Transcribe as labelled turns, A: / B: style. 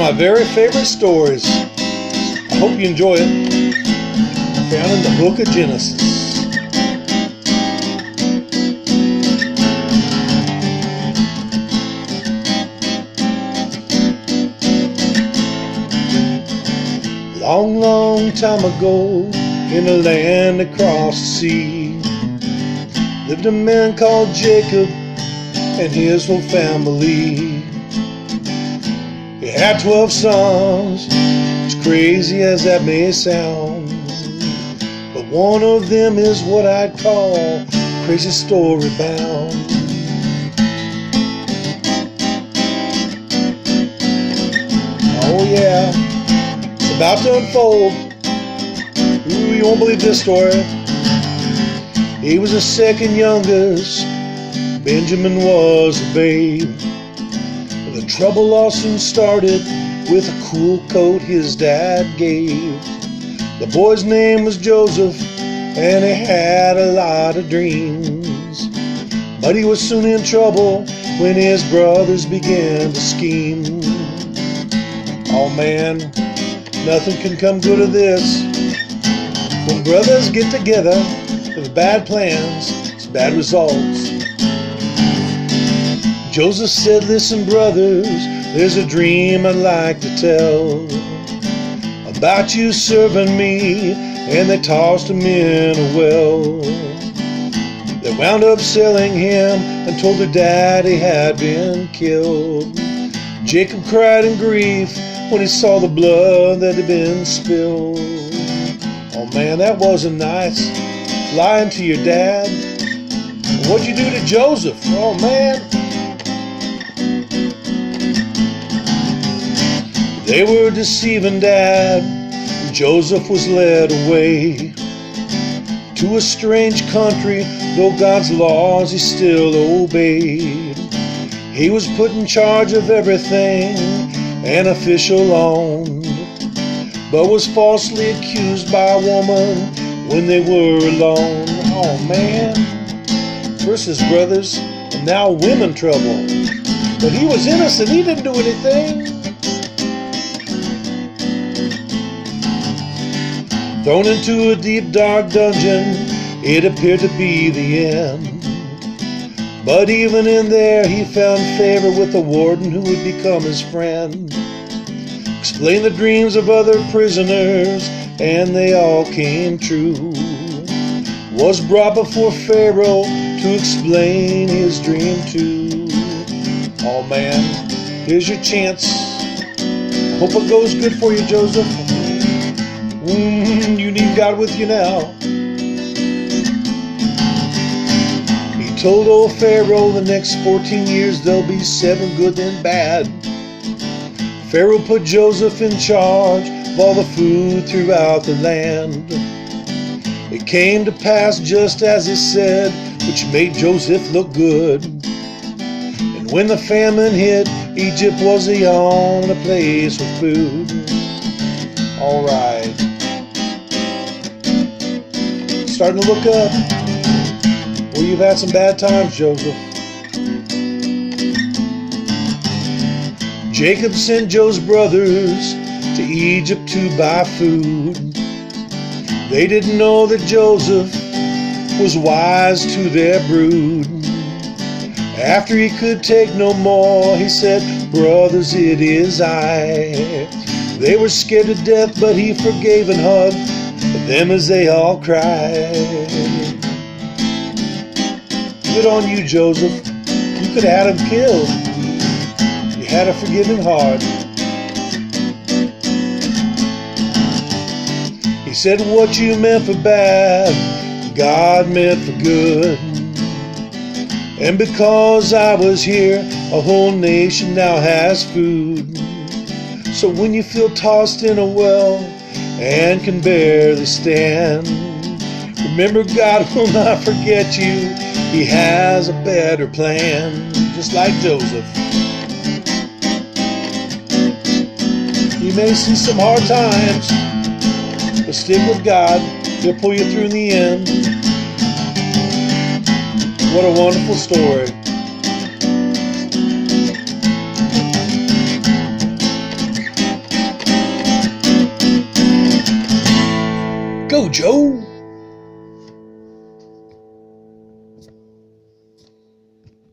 A: my very favorite stories. I hope you enjoy it. Found in the book of Genesis. Long, long time ago, in a land across the sea, lived a man called Jacob and his whole family. He had 12 sons, as crazy as that may sound, but one of them is what I'd call crazy story bound. Oh yeah, it's about to unfold. Ooh, you won't believe this story. He was the second youngest. Benjamin was a babe. The trouble all soon started with a cool coat his dad gave. The boy's name was Joseph, and he had a lot of dreams. But he was soon in trouble when his brothers began to scheme. Oh man, nothing can come good of this. When brothers get together with bad plans, it's bad results. Joseph said, listen brothers, there's a dream I'd like to tell about you serving me, and they tossed him in a well. They wound up selling him and told their dad he had been killed. Jacob cried in grief when he saw the blood that had been spilled. Oh man, that wasn't nice, lying to your dad. What'd you do to Joseph? Oh man. They were deceiving Dad. Joseph was led away to a strange country, though God's laws he still obeyed. He was put in charge of everything, an official owned, but was falsely accused by a woman when they were alone. Oh man, first his brothers, and now women trouble. But he was innocent, he didn't do anything. Thrown into a deep dark dungeon, it appeared to be the end. But even in there he found favor with the warden who would become his friend. Explained the dreams of other prisoners, and they all came true. Was brought before Pharaoh to explain his dream too. Oh man, here's your chance. Hope it goes good for you, Joseph. You need God with you now. He told old Pharaoh the next 14 years there'll be 7 good and bad. Pharaoh put Joseph in charge of all the food throughout the land. It came to pass just as he said, which made Joseph look good. And when the famine hit, Egypt was the only place with food. All right. Starting to look up. Well, you've had some bad times, Joseph. Jacob sent Joe's brothers to Egypt to buy food. They didn't know that Joseph was wise to their brood. After he could take no more, he said, brothers, it is I. They were scared to death, but he forgave and hugged them as they all cried. Good on you, Joseph. You could have had him killed. You had a forgiving heart. He said, what you meant for bad, God meant for good. And because I was here, a whole nation now has food. So when you feel tossed in a well and can barely stand, remember God will not forget you. He has a better plan, just like Joseph. You may see some hard times, but stick with God. He'll pull you through in the end. What a wonderful story. Joe.